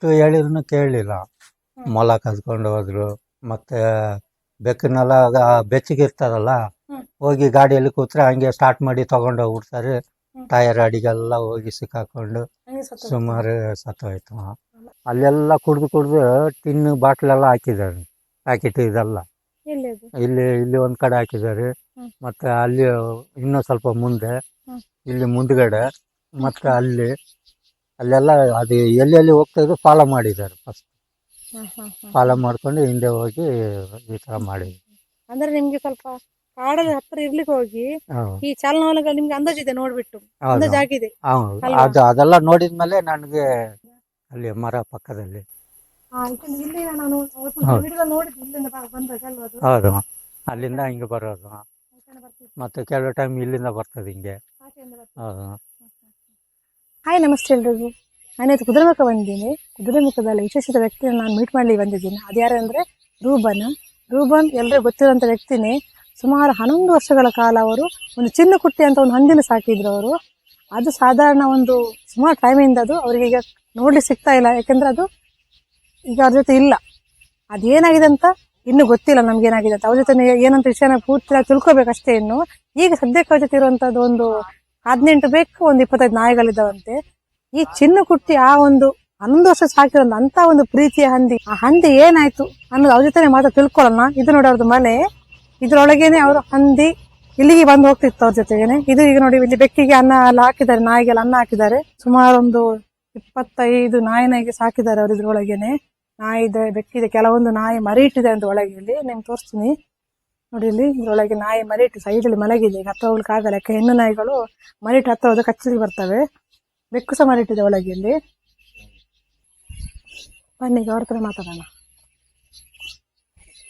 ಎಷ್ಟು ಹೇಳಿದ್ರು ಕೇಳಲಿಲ್ಲ. ಮೊಲ ಕದ್ಕೊಂಡು ಹೋದ್ರು. ಮತ್ತೆ ಬೆಕ್ಕನ್ನೆಲ್ಲ ಬೆಚ್ಚಿಗೆ ಇರ್ತದಲ್ಲ, ಹೋಗಿ ಗಾಡಿಯಲ್ಲಿ ಕೂತ್ರೆ ಹಂಗೆ ಸ್ಟಾರ್ಟ್ ಮಾಡಿ ತಗೊಂಡು ಹೋಗ್ಬಿಡ್ತಾರೆ. ಟೈರ್ ಅಡಿಗೆಲ್ಲ ಹೋಗಿ ಸಿಕ್ಕಾಕೊಂಡು ಸುಮಾರು ಸತ್ತೋಯ್ತು. ಅಲ್ಲೆಲ್ಲ ಕುಡ್ದು ಟಿನ್ ಬಾಟ್ಲೆಲ್ಲ ಹಾಕಿದ್ದಾರೆ, ಪ್ಯಾಕೆಟ್ ಇದೆಲ್ಲ. ಇಲ್ಲಿ ಒಂದ್ ಕಡೆ ಹಾಕಿದ್ದಾರೆ, ಮತ್ತೆ ಅಲ್ಲಿ ಇನ್ನೂ ಸ್ವಲ್ಪ ಮುಂದೆ, ಇಲ್ಲಿ ಮುಂದ್ಗಡೆ, ಮತ್ತೆ ಅಲ್ಲೆಲ್ಲ ಅದು ಎಲ್ಲೆಲ್ಲಿ ಹೋಗ್ತಾ ಇದ್ರು ಫಾಲೋ ಮಾಡಿದ್ದಾರೆ. ಫಸ್ಟ್ ಫಾಲೋ ಮಾಡ್ಕೊಂಡು ಹಿಂದೆ ಹೋಗಿ ಈ ತರ ಮಾಡಿದ್ರು. ಅಂದ್ರೆ ನಿಮ್ಗೆ ಸ್ವಲ್ಪ ಕಾಡಲ್ಲಿ ಹತ್ರ ಇರ್ಲಿಕ್ಕೆ ಹೋಗಿ ಈ ಚಾಲನವಲಗಳು ನಿಮ್ಗೆ ಅಂದಾಜಿದೆ ನೋಡ್ಬಿಟ್ಟು, ಅಂದಾಜಾಗಿದೆ. ಅದೆಲ್ಲ ನೋಡಿದ್ಮೇಲೆ ನನಗೆ ಅಲ್ಲಿ ಮರ ಪಕ್ಕದಲ್ಲಿ ಹೌದು, ಅಲ್ಲಿಂದ ಹಿಂಗೆ ಬರೋದು. ಮತ್ತೆ ಕೆಲವು ಟೈಮ್ ಇಲ್ಲಿಂದ ಬರ್ತದೆ ಹಿಂಗೆ. ಹೌದು. ಹಾಯ್, ನಮಸ್ತೆ ಎಲ್ರಿಗೂ. ನಾನಿವತ್ತು ಕುದುರೆಮುಖ ಬಂದಿದ್ದೀನಿ. ಕುದುರೆಮುಖದಲ್ಲಿ ವಿಶೇಷಿತ ವ್ಯಕ್ತಿಯನ್ನು ನಾನು ಮೀಟ್ ಮಾಡಲಿ ಬಂದಿದ್ದೀನಿ. ಅದು ಯಾರಂದ್ರೆ ರೂಬನ್ ಎಲ್ಲರಿಗೂ ಗೊತ್ತಿರುವಂಥ ವ್ಯಕ್ತಿನೇ. ಸುಮಾರು 11 ವರ್ಷಗಳ ಕಾಲ ಅವರು ಒಂದು ಚಿನ್ನುಕುಟ್ಟಿ ಅಂತ ಒಂದು ಹಂದಿನ ಸಾಕಿದ್ರು ಅವರು. ಅದು ಸಾಧಾರಣ ಒಂದು ಸುಮಾರು ಟೈಮಿಂದ ಅದು ಅವರಿಗೆ ಈಗ ನೋಡ್ಲಿಕ್ಕೆ ಸಿಗ್ತಾ ಇಲ್ಲ, ಯಾಕಂದ್ರೆ ಅದು ಈಗ ಅವ್ರ ಜೊತೆ ಇಲ್ಲ. ಅದೇನಾಗಿದೆ ಅಂತ ಇನ್ನೂ ಗೊತ್ತಿಲ್ಲ ನಮ್ಗೆ ಏನಾಗಿದೆ ಅಂತ. ಅವ್ರ ಜೊತೆ ಏನಂತ ವಿಷಯನ ಪೂರ್ತಿ ತಿಳ್ಕೊಬೇಕಷ್ಟೇ. ಇನ್ನು ಈಗ ಸದ್ಯಕ್ಕೆ ಅವ್ರ ಜೊತೆ ಇರುವಂತದ್ದು ಒಂದು 18 ಬೇಕು, ಒಂದು 25 ನಾಯಿಗಳಿದ್ದಾವಂತೆ. ಈ ಚಿನ್ನುಕುಟ್ಟಿ ಆ ಒಂದು 11 ವರ್ಷ ಸಾಕಿರೋದು ಅಂತ ಒಂದು ಪ್ರೀತಿಯ ಹಂದಿ. ಆ ಹಂದಿ ಏನಾಯ್ತು ಅನ್ನೋದು ಅವ್ರ ಜೊತೆ ಮಾತ್ರ ತಿಳ್ಕೊಳ್ಳೋಣ. ಇದು ನೋಡಿ ಅವ್ರದ್ದು ಮನೆ, ಇದ್ರೊಳಗೇನೆ ಅವರು ಹಂದಿ ಇಲ್ಲಿಗೆ ಬಂದು ಹೋಗ್ತಿತ್ತು ಅವ್ರ ಜೊತೆಗೇನೆ. ಇದು ಈಗ ನೋಡಿ ಇಲ್ಲಿ ಬೆಕ್ಕಿಗೆ ಅನ್ನ ಎಲ್ಲ ಹಾಕಿದ್ದಾರೆ, ನಾಯಿಗೆಲ್ಲ ಅನ್ನ ಹಾಕಿದ್ದಾರೆ. ಸುಮಾರು ಒಂದು 25 ನಾಯಿಗೆ ಸಾಕಿದ್ದಾರೆ ಅವ್ರು ಇದ್ರೊಳಗೇನೆ. ನಾಯಿ ಇದೆ, ಬೆಕ್ಕಿದೆ, ಕೆಲವೊಂದು ನಾಯಿ ಮರಿ ಇಟ್ಟಿದೆ ಅಂತ ಒಳಗೆ. ಇಲ್ಲಿ ನಿಮ್ಗೆ ತೋರಿಸ್ತೀನಿ ನೋಡಿ. ಇಲ್ಲಿ ಇದ್ರೊಳಗೆ ನಾಯಿ ಮರಿ ಇಟ್ಟು ಸೈಡಲ್ಲಿ ಮಲಗಿದೆ. ಈಗ ಹತ್ತ ಹೋಗ್ಲಿಕ್ಕೆ ಆಗಲ್ಲ, ಯಾಕೆ ಹೆಣ್ಣು ನಾಯಿಗಳು ಮರಿಟ್ಟು ಹತ್ತ ಹೋದ ಕಚ್ಚಲಿಕ್ಕೆ ಬರ್ತವೆ. ಬೆಕ್ಕು ಸಹ ಮರಿಟ್ಟಿದೆ ಒಳಗೆ. ಇಲ್ಲಿ ಬನ್ನಿ ಅವ್ರ ಹತ್ರ ಮಾತಾಡೋಣ.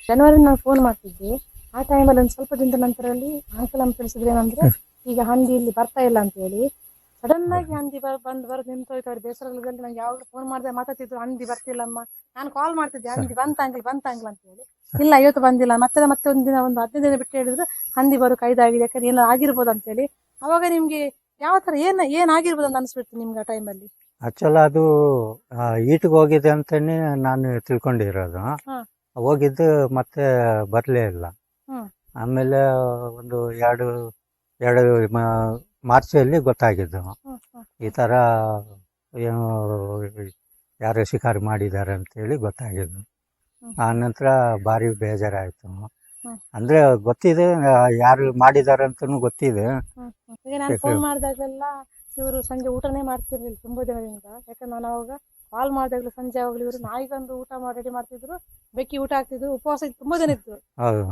ಜನವರಿ ನಾನು ಫೋನ್ ಮಾಡ್ತಿದ್ದೆ. ಆ ಟೈಮಲ್ಲಿ ಒಂದು ಸ್ವಲ್ಪ ದಿನದ ನಂತರಲ್ಲಿ ಅಂಕಲ್ ಅಮ್ಮ ತಿಳಿಸಿದ್ರೆ ಏನಂದ್ರೆ, ಈಗ ಹಂದಿ ಇಲ್ಲಿ ಬರ್ತಾ ಇಲ್ಲ ಅಂತ ಹೇಳಿ. ಸಡನ್ ಆಗಿ ಹಂದಿ ಬರೋದು ನಿಂತೋಯ್ತು. ಬೇಸರದಲ್ಲಿ ನಂಗೆ ಯಾವಾಗ ಫೋನ್ ಮಾಡಿದೆ ಮಾತಾಡ್ತಿದ್ರು, ಹಂದಿ ಬರ್ತಿಲ್ಲಮ್ಮ. ನಾನು ಕಾಲ್ ಮಾಡ್ತಿದ್ದೆ, ಹಂದಿ ಬಂತ ಅಂಕಲ್ ಅಂತ ಹೇಳಿ. ಇಲ್ಲ, ಇವತ್ತು ಬಂದಿಲ್ಲ. ಮತ್ತೆ ಒಂದು ದಿನ, ಒಂದು 15 ದಿನ ಬಿಟ್ಟು ಹೇಳಿದ್ರು ಹಂದಿ ಬರೋ ಕೈದಾಗಿದೆ, ಯಾಕಂದ್ರೆ ಏನೋ ಆಗಿರ್ಬೋದು ಅಂತ ಹೇಳಿ. ಅವಾಗ ನಿಮ್ಗೆ ಯಾವ ತರ ಏನಾಗಿರ್ಬೋದು ಅಂತ ಅನ್ಸ್ಬಿಡ್ತು ನಿಮ್ಗೆ ಆ ಟೈಮಲ್ಲಿ? ಆಕ್ಚುಲ್ ಅದು ಈಟಿಗೆ ಹೋಗಿದೆ ಅಂತಾನೆ ನಾನು ತಿಳ್ಕೊಂಡಿರೋದು. ಹೋಗಿದ್ದು ಮತ್ತೆ ಬರ್ಲೇ ಇಲ್ಲ. ಆಮೇಲೆ ಒಂದು ಎರಡು ಮಾರ್ಚಲ್ಲಿ ಗೊತ್ತಾಗಿದ್ದು ಈ ತರ ಏನು ಯಾರು ಶಿಕಾರಿ ಮಾಡಿದ್ದಾರೆ ಅಂತೇಳಿ ಗೊತ್ತಾಗಿದ್ದು. ಆ ನಂತರ ಭಾರಿ ಬೇಜಾರಾಯ್ತು. ಅಂದ್ರೆ ಗೊತ್ತಿದೆ ಯಾರು ಮಾಡಿದಾರೆ ಅಂತಾನು ಗೊತ್ತಿದೆ. ಈಗ ನಾನು ಫೋನ್ ಮಾಡಿದಾಗೆಲ್ಲ ಇವರು ಸಂಜೆ ಊಟನೇ ಮಾಡ್ತಿರ್ಲಿಲ್ಲ ತುಂಬಾ ದಿನದಿಂದ. ಯಾಕಂದ್ರೆ ನಾನು ಅವಾಗ ಕಾಲ್ ಮಾಡಿದಾಗ್ಲೂ ಸಂಜೆ ಆವಾಗ್ಲೂ ಇವರು ನಾಯಿಗೊಂದು ಊಟ ರೆಡಿ ಮಾಡ್ತಿದ್ರು, ಬೆಕ್ಕಿ ಊಟ ಹಾಕ್ತಿದ್ರು. ಉಪವಾಸ ತುಂಬಾ ದಿನ ಇತ್ತು.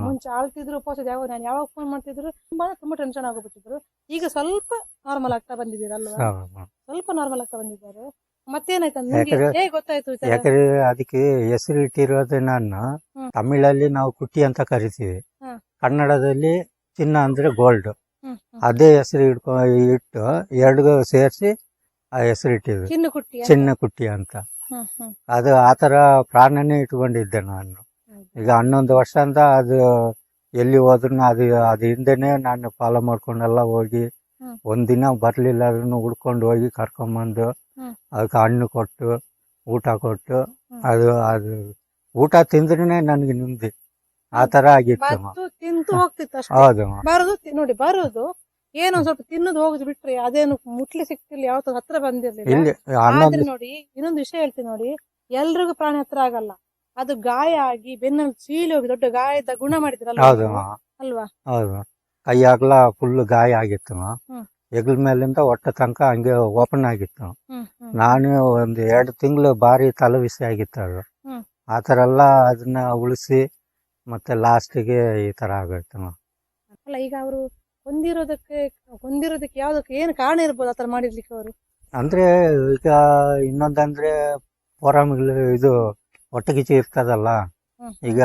ಮುಂಚೆ ಆಳ್ತಿದ್ರು ಉಪವಾಸ. ನಾನು ಯಾವಾಗ ಫೋನ್ ಮಾಡ್ತಿದ್ರು ತುಂಬಾ ಟೆನ್ಷನ್ ಆಗೋಗ್ಬಿಟ್ಟಿದ್ರು. ಈಗ ಸ್ವಲ್ಪ ನಾರ್ಮಲ್ ಆಗ್ತಾ ಬಂದಿದ್ದೀರಲ್ವಾ? ಸ್ವಲ್ಪ ನಾರ್ಮಲ್ ಆಗ್ತಾ ಬಂದಿದ್ದಾರೆ. ಮತ್ತೇನಾಯ್ತು ಗೊತ್ತಾಯ್ತು? ಯಾಕಂದ್ರೆ ಅದಕ್ಕೆ ಹೆಸರು ಇಟ್ಟಿರೋದು ನಾನು ತಮಿಳಲ್ಲಿ ನಾವು ಕುಟ್ಟಿ ಅಂತ ಕರಿತೀವಿ, ಕನ್ನಡದಲ್ಲಿ ಚಿನ್ನ ಅಂದ್ರೆ ಗೋಲ್ಡ್. ಅದೇ ಹೆಸರು ಇಟ್ಟು ಎರಡು ಸೇರಿಸಿ ಆ ಹೆಸರು ಇಟ್ಟಿದ್ರು ಚಿನ್ನ ಕುಟ್ಟಿ ಅಂತ. ಅದು ಆತರ ಪ್ರಾಣನೇ ಇಟ್ಕೊಂಡಿದ್ದೆ ನಾನು. ಈಗ 11 ವರ್ಷ ಅಂತ ಅದು ಎಲ್ಲಿ ಹೋದ್ರು ಅದು ಹಿಂದೆನೆ ನಾನು ಫಾಲೋ ಮಾಡ್ಕೊಂಡೆಲ್ಲ ಹೋಗಿ, ಒಂದಿನ ಬರ್ಲಿಲ್ಲ ಅದನ್ನು ಹುಡ್ಕೊಂಡು ಹೋಗಿ ಕರ್ಕೊಂಬಂದು ಅದಕ್ಕೆ ಹಣ್ಣು ಕೊಟ್ಟು ಊಟ ಕೊಟ್ಟು, ಅದು ಊಟ ತಿಂದ್ರೇನೆ ನನ್ಗೆ ನಿಮ್ದಿ. ಆ ತರ ಆಗಿತ್ತು. ತಿಂತು ಹೋಗ್ತಿತ್ತು. ಹೌದು. ಬರೋದು ಏನೋ ಸ್ವಲ್ಪ ತಿನ್ನೋದು ಹೋಗುದು ಬಿಟ್ರೆ ಅದೇನು ಮುಟ್ಲಿ ಸಿಕ್ತಿರ್ಲಿ, ಯಾವತ್ತೂ ಹತ್ರ ಬಂದಿರ್ಲಿಲ್ಲ. ಆದ್ರೆ ನೋಡಿ, ಇನ್ನೊಂದು ವಿಷಯ ಹೇಳ್ತೀನಿ ನೋಡಿ, ಎಲ್ರಿಗೂ ಪ್ರಾಣಿ ಹತ್ರ ಆಗಲ್ಲ. ಅದು ಗಾಯ ಆಗಿ ಬೆನ್ನಲ್ಲಿ ಸೀಳಿ ಹೋಗಿ ದೊಡ್ಡ ಗಾಯದ ಗುಣ ಮಾಡಿದ್ರಲ್ಲ ಅಲ್ವಾ? ಹೌದು. ಕೈಯಾಗ್ಲ ಫುಲ್ ಗಾಯ ಆಗಿತ್ತು. ಹೆಗಲ ಮೇಲಿಂದ ಹೊಟ್ಟೆ ತನಕ ಹಂಗೆ ಓಪನ್ ಆಗಿತ್ತು. ನಾನು ಒಂದು 2 ತಿಂಗಳು ಭಾರಿ ತಲೆ ಬಿಸಿ ಆಗಿತ್ತು ಅದು. ಆತರ ಎಲ್ಲ ಅದನ್ನ ಉಳಿಸಿ ಮತ್ತೆ ಲಾಸ್ಟಿಗೆ ಈ ತರ ಆಗೋಯ್ತು. ಅಲ್ಲ, ಈಗ ಅವರು ಹೊಂದಿರೋದಕ್ಕೆ ಯಾವ್ದಕ್ಕೆ ಏನು ಕಾರಣ ಇರ್ಬೋದು ಆತರ ಮಾಡಿರ್ಲಿಕ್ಕೆ ಅವರು? ಅಂದ್ರೆ ಈಗ ಇನ್ನೊಂದಂದ್ರೆ ಫೋರಮ್ಗಳು ಇದು ಒಟ್ಟಗಿಚ್ಚಿ ಇರ್ತದಲ್ಲ. ಈಗ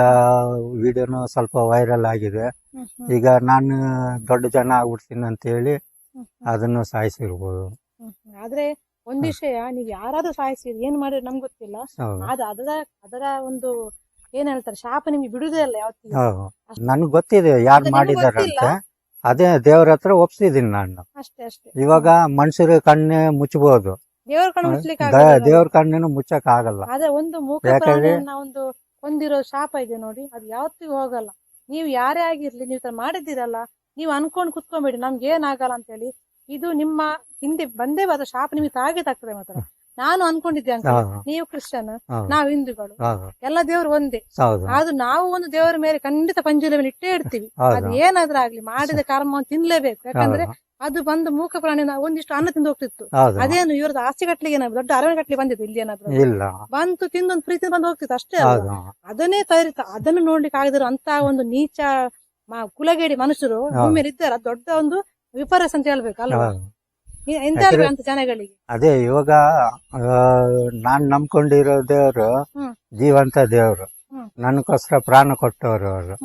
ವಿಡಿಯೋನು ಸ್ವಲ್ಪ ವೈರಲ್ ಆಗಿದೆ. ಈಗ ನಾನು ದೊಡ್ಡ ಜನ ಆಗ್ಬಿಡ್ತೀನಿ ಅಂತ ಹೇಳಿ ಅದನ್ನು ಸಾಯಿಸಿರ್ಬೋದು. ಆದ್ರೆ ಒಂದ್ ವಿಷಯ, ನೀವ್ ಯಾರಾದ್ರೂ ಸಾಯಿಸಿರಿ, ಏನ್ ಮಾಡಿದ್ರೆ ನಮ್ಗೆ ಗೊತ್ತಿಲ್ಲ. ಅದರ ಒಂದು ಏನ್ ಹೇಳ್ತಾರೆ, ಶಾಪ ನಿಮ್ಗೆ ಬಿಡುದೇ ಅಲ್ಲ ಯಾವತ್ತಿಗೂ. ನನ್ಗೆ ಗೊತ್ತಿದೆ ಯಾರು ಮಾಡಿದಾರಂತ. ಅದೇ ದೇವ್ರ ಹತ್ರ ಒಪ್ಸಿದೀನಿ ನಾನು. ಅಷ್ಟೇ. ಇವಾಗ ಮನುಷ್ಯರ ಕಣ್ಣೆ ಮುಚ್ಚಬಹುದು, ದೇವ್ರ ಕಣ್ಣು ಮುಚ್ಲಿಕ್ಕೆ ಆಗಲ್ಲ. ದೇವ್ರ ಕಣ್ಣನ್ನು ಮುಚ್ಚಕ್ ಆಗಲ್ಲ. ಅದೇ ಒಂದು ಮೂಕ ಯಾಕಂದ್ರೆ- ಪ್ರಾಣಿಯನ್ನ ಒಂದು ಹೊಂದಿರೋ ಶಾಪ ಇದೆ ನೋಡಿ, ಅದು ಯಾವತ್ತಿಗೂ ಹೋಗಲ್ಲ. ನೀವು ಯಾರೇ ಆಗಿರ್ಲಿ, ನೀವು ಮಾಡಿದ್ದೀರಲ್ಲ, ನೀವು ಅನ್ಕೊಂಡ್ ಕುತ್ಕೊಂಬೇಡಿ ನಮ್ಗೆ ಏನಾಗಲ್ಲ ಅಂತ ಹೇಳಿ. ಇದು ನಿಮ್ಮ ಹಿಂದೆ ಬಂದೇ ಬರೋ ಶಾಪ ನಿಮಗೆ ತಾಗ್ತದೆ ಮಾತ್ರ. ನಾನು ಅನ್ಕೊಂಡಿದ್ದೆ ಅಂತ, ನೀವು ಕ್ರಿಶ್ಚಿಯನ್, ನಾವು ಹಿಂದೂಗಳು, ಎಲ್ಲ ದೇವ್ರು ಒಂದೇ. ಅದು ನಾವು ಒಂದು ದೇವರ ಮೇಲೆ ಖಂಡಿತ ಪಂಜುಲ ಮೇಲೆ ಇಟ್ಟೇ ಇಡ್ತೀವಿ. ಅದು ಏನಾದ್ರೂ ಆಗ್ಲಿ, ಮಾಡಿದ ಕರ್ಮವನ್ನು ತಿನ್ಲೇಬೇಕು. ಯಾಕಂದ್ರೆ ಅದು ಬಂದು ಮೂಕ ಪ್ರಾಣಿ ಒಂದಿಷ್ಟು ಅನ್ನ ತಿಂದು ಹೋಗ್ತಿತ್ತು. ಅದೇನು ಇವ್ರದ್ದು ಆಸ್ತಿ ಕಟ್ಲಿಗೆ ದೊಡ್ಡ ಅರಣ್ಯ ಕಟ್ಲಿ ಬಂದಿತ್ತು ಇಲ್ಲಿ ಏನಾದ್ರು ಬಂತು ತಿಂದೊಂದು ಪ್ರೀತಿ ಬಂದು ಹೋಗ್ತಿತ್ತು ಅಷ್ಟೇ ಅಲ್ಲ. ಅದನ್ನೇ ಅದನ್ನು ನೋಡ್ಲಿಕ್ಕೆ ಆಗದಿರೋ ಅಂತ ಒಂದು ನೀಚ ಕುಲಗೇಡಿ ಮನುಷ್ಯರು ಭೂಮಿಯಲ್ಲಿ ಇದ್ದಾರ. ದೊಡ್ಡ ಒಂದು ವಿಪರ್ಯಾಸ ಅಂತ ಹೇಳ್ಬೇಕು ಅಲ್ವಾ. ಎಂತ ಅಂತ ಜನಗಳಿಗೆ. ಅದೇ ಇವಾಗ ನಾನ್ ನಂಬ್ಕೊಂಡಿರೋ ದೇವ್ರು ಜೀವಂತ ದೇವ್ರು, ನನಗೋಸ್ಕರ ಪ್ರಾಣ ಕೊಟ್ಟವ್ರು ಅವರು.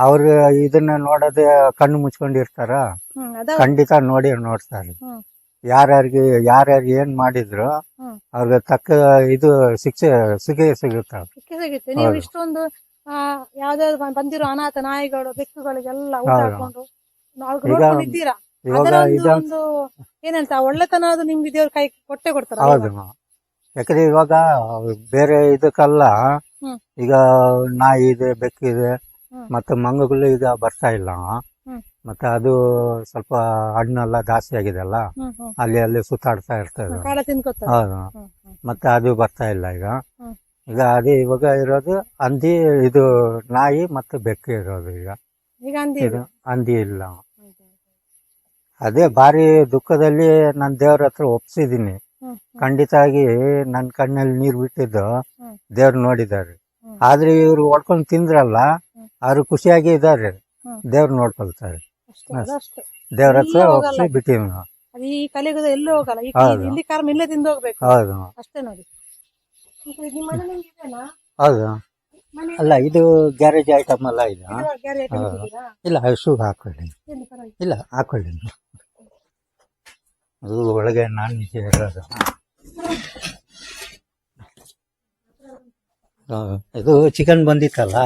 ಅವ್ರು ಇದನ್ನ ನೋಡೋದೇ ಕಣ್ಣು ಮುಚ್ಕೊಂಡಿರ್ತಾರ? ಖಂಡಿತ ನೋಡ್ತಾರೆ. ಯಾರ್ಯಾರಿಗೆ ಏನ್ ಮಾಡಿದ್ರು ಅವ್ರಿಗೆ ತಕ್ಕ ಇದು ಶಿಕ್ಷೆ ಸಿಗುತ್ತೆ. ನೀವು ಇಷ್ಟೊಂದು ಯಾವ್ದಾದ್ರು ಬಂದಿರೋ ಅನಾಥ ನಾಯಿಗಳು ಬೆಕ್ಕುಗಳಿಗೆಲ್ಲ ಊಟ ಹಾಕೊಂಡು ನೋಡ್ಕೊಂಡಿದ್ದೀರಾ. ಒಂದು ಏನಂತ ಒಳ್ಳೆತನ ಅದು ನಿಮ್ಗೆ ದೇವ್ರ ಕೈ ಕೊಡ್ತಾರ. ಹೌದು, ಯಾಕಂದ್ರೆ ಇವಾಗ ಬೇರೆ ಇದಕ್ಕೆಲ್ಲ ಈಗ ನಾಯಿ ಇದೆ, ಬೆಕ್ಕಿದೆ, ಮತ್ತೆ ಮಂಗಗಳು ಈಗ ಬರ್ತಾ ಇಲ್ಲ. ಮತ್ತೆ ಅದು ಸ್ವಲ್ಪ ಹಣ್ಣೆಲ್ಲ ಜಾಸ್ತಿ ಆಗಿದೆ ಅಲ್ಲ, ಅಲ್ಲಿ ಸುತ್ತಾಡ್ತಾ ಇರ್ತದೆ. ಹೌದು, ಮತ್ತೆ ಅದು ಬರ್ತಾ ಇಲ್ಲ ಈಗ ಅದೇ ಇವಾಗ ಇರೋದು ಹಂದಿ, ಇದು ನಾಯಿ ಮತ್ತೆ ಬೆಕ್ಕು ಇರೋದು. ಈಗ ಹಂದಿ ಇಲ್ಲ. ಅದೇ ಬಾರಿ ದುಃಖದಲ್ಲಿ ನಾನು ದೇವ್ರ ಹತ್ರ ಒಪ್ಸಿದೀನಿ. ಖಂಡಿತ ಆಗಿ ನನ್ನ ಕಣ್ಣಲ್ಲಿ ನೀರು ಬಿಟ್ಟಿದ್ದು ದೇವ್ರು ನೋಡಿದ್ದಾರೆ. ಆದ್ರೆ ಇವ್ರು ಹೊಡ್ಕೊಂಡು ತಿಂದ್ರಲ್ಲ, ಅವ್ರು ಖುಷಿಯಾಗಿ ಇದ್ದಾರೆ, ದೇವ್ರು ನೋಡ್ಕೊಳ್ತಾರೆ. ದೇವ್ರ ಹತ್ರ ಒಪ್ಸಿ ಬಿಟ್ಟಿವಿ. ಈ ಕಲಿಯುಗದ ಎಲ್ಲೂ ಹೋಗಲ್ಲ, ಇಲ್ಲಿ ಕರ್ಮ ಇಲ್ಲೇ ತಿಂದು ಹೋಗ್ಬೇಕು. ಹೌದು ಅಷ್ಟೇ ನೋಡಿ. ಹೌದು, ಅಲ್ಲ ಇದು ಗ್ಯಾರೇಜ್ ಐಟಮ್ ಅಲ್ಲ ಇದು. ಇಲ್ಲ ಶೂಗೆ ಹಾಕೊಳ್ಳಿ, ಇಲ್ಲ ಹಾಕೊಳ್ಳಿ. ಅದು ಒಳಗೆ ನಾನ್ ಇರೋದು. ಇದು ಚಿಕನ್ ಬಂದಿತ್ತಲ್ಲ,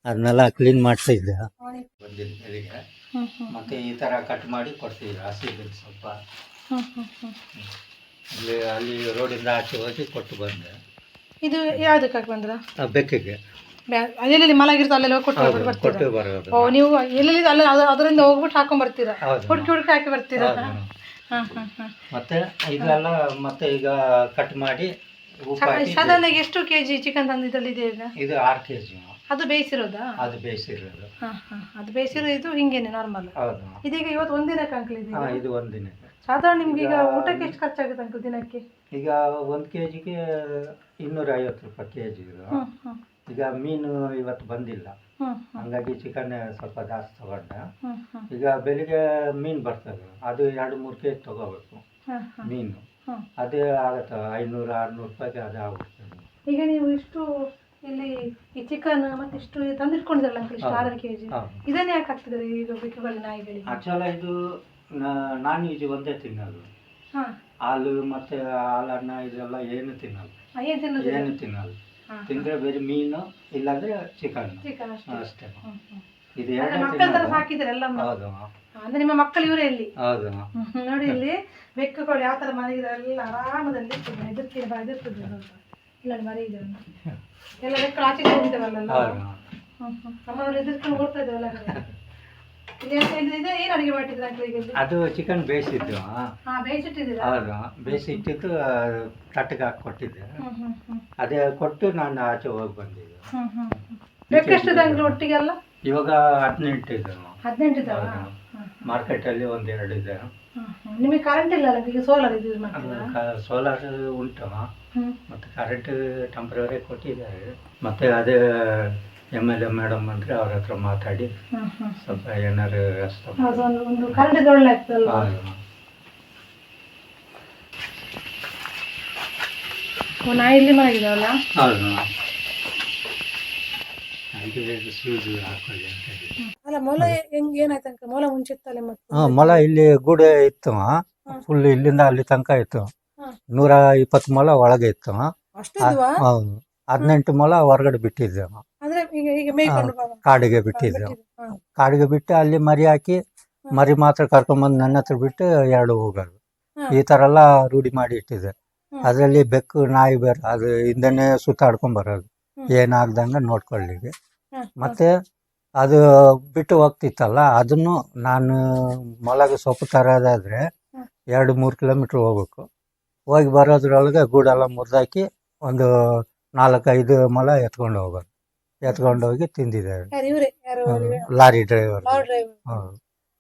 ಅದನ್ನೆಲ್ಲ ಕ್ಲೀನ್ ಮಾಡ್ತಾ ಇದ್ದೆ. ಮತ್ತೆ ಈ ತರ ಕಟ್ ಮಾಡಿ ಕೊಡ್ತಿದ್ರು. ಹಸಿ ಸ್ವಲ್ಪ ಅಲ್ಲಿ ರೋಡಿಂದ ಆಚೆ ಹೋಗಿ ಕೊಟ್ಟು ಬಂದೆ. ಇದು ಯಾವ್ದಕ್ಕೆ ಬಂದ್ರ? ಬೆಕ್ಕಿಗೆ. ಎಲ್ಲೆಲ್ಲಿ ಮಲಗಿರ್ತ ಅಲ್ಲೆಲ್ಲ ಕೊಟ್ಟು ಬರೋದು. ನೀವು ಎಲ್ಲೆಲ್ಲಿ ಅಲ್ಲ ಅದರಿಂದ ಹೋಗ್ಬಿಟ್ಟು ಹಾಕೊಂಡ್ ಬರ್ತೀರಾ, ಹುಡುಕಿ ಹಾಕಿ ಬರ್ತೀರಾ. ಮತ್ತೆ ಇದೆಲ್ಲ ಮತ್ತೆ ಈಗ ಕಟ್ ಮಾಡಿ ಸಾಧಾರಣ ಎಷ್ಟು ಕೆಜಿ ಚಿಕನ್ ತಂದಿದ್ದಲ್ಲಿ ಇದೆ ಈಗ? ಇದು 6 kg. ಅದು ಬೇಯಿಸಿರೋದಾ? ಅದು ಬೇಯಿಸಿರೋದು. ಅದು ಬೇಯಿಸಿರೋ ಇದು ಹಿಂಗೇನೆ ನಾರ್ಮಲ್. ಹೌದು. ಇದೀಗ ಇವತ್ತು ಒಂದಿನಕ್ಕೆ ಅಂಕಲ್ ಇದೆ? ಇದು ಒಂದಿನ. ಸಾಧಾರಣ ನಿಮ್ಗೆ ಈಗ ಊಟಕ್ಕೆ ಎಷ್ಟು ಖರ್ಚಾಗುತ್ತೆ ಅಂಕಲ್ ದಿನಕ್ಕೆ? ಈಗ 1 kgಗೆ 250 ರೂಪಾಯಿ kg. ಈಗ ಮೀನು ಇವತ್ತು ಬಂದಿಲ್ಲ, ಹಂಗಾಗಿ ಚಿಕನ್ ಸ್ವಲ್ಪ ಜಾಸ್ತಿ ತಗೊಂಡೆ. ಈಗ ಬೆಳಿಗ್ಗೆ ಮೀನು ಬರ್ತದೆ, ಅದು 2-3 kg ತಗೋಬೇಕು ಮೀನು. ಅದೇ ಆಗತ್ತೆ 500-600 ರೂಪಾಯಿಗೆ ಅದೇ ಆಗುತ್ತೆ. ಈಗ ನೀವು ಇಷ್ಟು ಇಲ್ಲಿ ಈ ಚಿಕನ್ ಮತ್ತೆ ಇಷ್ಟು ತಂದಿಟ್ಕೊಂಡಿದ್ರಲ್ಲ ಅಂಕಲ್, ಇಷ್ಟು 6 kg, ಇದನ್ನ ಯಾಕೆ ಹಾಕ್ತಿದ್ದಾರೆ ಈಗ ಬೆಕ್ಕುಗಳು ನಾಯಿಗಳಿಗೆ? ಆಕ್ಚುಲಿ ಇದು ನಾನ್ ವೆಜ್ ಒಂದೇ ತಿನ್ನೋದು. ಹಾಲು ಮತ್ತೆ ಹಾಲನ್ನ ಇದೆಲ್ಲ ಏನು ತಿನ್ನಲ್ಲ. ಏನು ತಿನ್ನಲ್ಲ. ತಿಂದ್ರೆ ಬೇರೆ ಮೀನು, ಇಲ್ಲಾಂದ್ರೆ ಚಿಕನ್ ಅಷ್ಟೇ. ಇದು ಹೌದು. ಅಂದ್ರೆ ನಿಮ್ಮ ಮಕ್ಕಳು ಇವರೇ ಇಲ್ಲಿ? ಹೌದು. ನೋಡಿ ಇಲ್ಲಿ ಬೆಕ್ಕುಗಳು ಯಾವ ತರ ಮನೆಗೆಲ್ಲ ಆರಾಮದಲ್ಲಿ ಎದುರ್ತಿದೆ ಇಲ್ಲ ಮರಿ ಇದೆ ಎಲ್ಲ ಬೆಕ್ಕಳು ಆಚೆಗೆ ಹೋಗಿದ್ದಾವಲ್ಲ, ನಮ್ಮವ್ರು ಎದುರ್ಕೊಂಡು ಹೋಗ್ತಾ ಇದ್ದಾವಲ್ಲ. ಏನ್ ಅಡಿಗೆ ಮಾಡಿದ್ರೆ? ಅದು ಚಿಕನ್ ಬೇಯಿಸಿದ್ದು. ಬೇಯಿಸಿಟ್ಟಿದ್ದೀರಾ? ಹೌದು, ಬೇಯಿಸಿಟ್ಟಿದ್ದು ತಟ್ಟೆಗೆ ಹಾಕಿ ಕೊಟ್ಟಿದ್ದೆ. ಅದೇ ಕೊಟ್ಟು ನಾನು ಆಚೆ ಹೋಗಿ ಬಂದಿದ್ದೆ. ಬೆಕ್ಕಷ್ಟು ಒಟ್ಟಿಗೆಲ್ಲ ಇವಾಗ 18 ಇದೆ. 18 ಇದಾವ? ಮಾರ್ಕೆಟ್ ಅಲ್ಲಿ 1-2 ಇದೆ. ನಿಮಗೆ ಕರೆಂಟ್ ಇಲ್ಲ ಅಲ್ಲ, ಈಗ ಸೋಲಾರ್ ಇದೆ? ಸೋಲಾರ್ ಉಂಟು, ಮತ್ತೆ ಕರೆಂಟ್ ಟೆಂಪ್ರವರಿ ಕೊಟ್ಟಿದ್ದಾರೆ. ಮತ್ತೆ ಅದೇ MLA ಮೇಡಮ್ ಅಂದ್ರೆ ಅವ್ರ ಹತ್ರ ಮಾತಾಡಿ ಸ್ವಲ್ಪ ಏನಾರು ವ್ಯವಸ್ಥೆ ಕರೆಂಟ್ ಒಳ್ಳೆ ಆಗ್ತದಲ್ಲ. ನಾಯಿ ಇಲ್ಲಿ ಮಲಗಿದಾವಲ್ಲ? ಹೌದು. ಅಲ್ಲ ಮೊಲ ಏನಾಯ್ತಂಕ? ಮೊಲ ಮುಂಚೆ ಇತ್ತಲ್ಲ? ಮೊಲ ಇಲ್ಲಿ ಗೂಡೆ ಇತ್ತು, ಫುಲ್ ಇಲ್ಲಿಂದ ಅಲ್ಲಿ ತನಕ ಇತ್ತು. 120 ಮೊಲ ಒಳಗೆ ಇತ್ತು. ಹೌದು, 18 ಮೊಲ ಹೊರಗಡೆ ಬಿಟ್ಟಿದ್ದೆವು. ಕಾಡಿಗೆ ಬಿಟ್ಟಿದ್ದೆವು. ಕಾಡಿಗೆ ಬಿಟ್ಟು ಅಲ್ಲಿ ಮರಿ ಹಾಕಿ, ಮರಿ ಮಾತ್ರ ಕರ್ಕೊಂಡ್ಬಂದು ನನ್ನ ಹತ್ರ ಬಿಟ್ಟು 2 ಹೋಗೋದು. ಈ ತರ ಎಲ್ಲ ರೂಢಿ ಮಾಡಿ ಇಟ್ಟಿದೆ. ಅದರಲ್ಲಿ ಬೆಕ್ಕು ನಾಯಿ ಬೇರೆ ಅದು ಹಿಂದೆನೆ ಸುತ್ತಾಡ್ಕೊಂಡ್ ಬರೋದು ಏನಾಗ್ದಂಗ ನೋಡ್ಕೊಳ್ಳಿಕ್ಕೆ. ಮತ್ತೆ ಅದು ಬಿಟ್ಟು ಹೋಗ್ತಿತ್ತಲ್ಲ, ಅದನ್ನು ನಾನು ಮೊಲಗೆ ಸೊಪ್ಪು ತರೋದಾದ್ರೆ 2-3 ಕಿಲೋಮೀಟರ್ ಹೋಗ್ಬೇಕು. ಹೋಗಿ ಬರೋದ್ರೊಳಗೆ ಗೂಡೆಲ್ಲ ಮುರಿದಾಕಿ ಒಂದು 4-5 ಮೊಲ ಎತ್ಕೊಂಡು ಹೋಗೋದು. ಎತ್ಕೊಂಡು ಹೋಗಿ ತಿಂದಿದ್ದಾರೆ ಲಾರಿ ಡ್ರೈವರ್.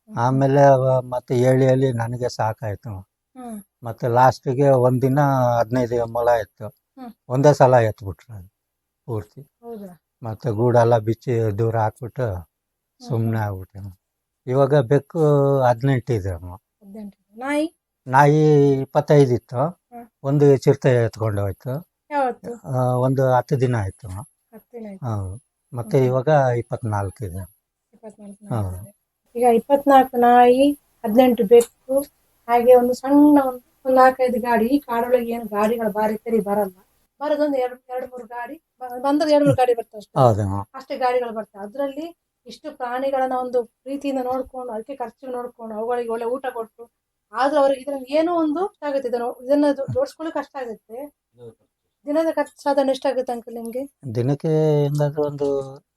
ಆಮೇಲೆ ಮತ್ತೆ ಹೇಳಿ ನನಗೆ ಸಾಕಾಯ್ತು. ಮತ್ತೆ ಲಾಸ್ಟಿಗೆ ಒಂದಿನ 15 ಮೊಲ ಇತ್ತು. ಒಂದೇ ಸಲ ಎತ್ಬಿಟ್ರು ಅದು ಪೂರ್ತಿ. ಮತ್ತೆ ಗೂಡೆಲ್ಲ ಬಿಚ್ಚಿ ದೂರ ಹಾಕ್ಬಿಟ್ಟು ಸುಮ್ಮನೆ ಆಗ್ಬಿಟ್ಟೆ. ಇವಾಗ ಬೆಕ್ಕು 18 ಇದೆ. ನಾಯಿ 25 ಇತ್ತು. ಒಂದು ಚಿರತೆ ಎತ್ಕೊಂಡು ಹೋಯ್ತು. ಒಂದು 10 ದಿನ ಆಯ್ತು. ಹೌದು. ಮತ್ತೆ ಇವಾಗ 24 ಇದೆ. ಈಗ 24 ನಾಯಿ, 18 ಬೆಕ್ಕು, ಹಾಗೆ ಒಂದು ಸಣ್ಣ ಒಂದು 4-5 ಗಾಡಿ. ಈ ಕಾಡೊಳಗೆ ಏನು ಗಾಡಿಗಳು ಬಾರಿ ಸರಿ ಬರಲ್ಲ. ಬರೋದೊಂದು 2-3 ಗಾಡಿ ಬಂದ್ರೆ 2-3 ಗಾಡಿ ಬರ್ತಾವೆ ಅಷ್ಟೇ ಗಾಡಿಗಳು ಬರ್ತಾವೆ. ಅದ್ರಲ್ಲಿ ಇಷ್ಟು ಪ್ರಾಣಿಗಳನ್ನ ಒಂದು ಪ್ರೀತಿಯಿಂದ ನೋಡ್ಕೊಂಡು, ಅದಕ್ಕೆ ಖರ್ಚು ನೋಡ್ಕೊಂಡು, ಅವುಗಳಿಗೆ ಒಳ್ಳೆ ಊಟ ಕೊಟ್ಟು, ಆದ್ರೂ ಅವ್ರಿಗೆ ಇದ್ರಲ್ಲಿ ಏನೋ ಒಂದು ಆಗುತ್ತೆ. ಇದನ್ನ ಜೋಡಿಸ್ಕೊಳ್ಳೋಕೆ ಕಷ್ಟ ಆಗುತ್ತೆ. ದಿನದ ಖರ್ಚು ಸಾಧಾರಣ ಎಷ್ಟಾಗುತ್ತೆ ಅಂಕಲ್ ನಿಮ್ಗೆ? ದಿನಕ್ಕೆ ಹೆಂಗಾದ್ರೂ ಒಂದು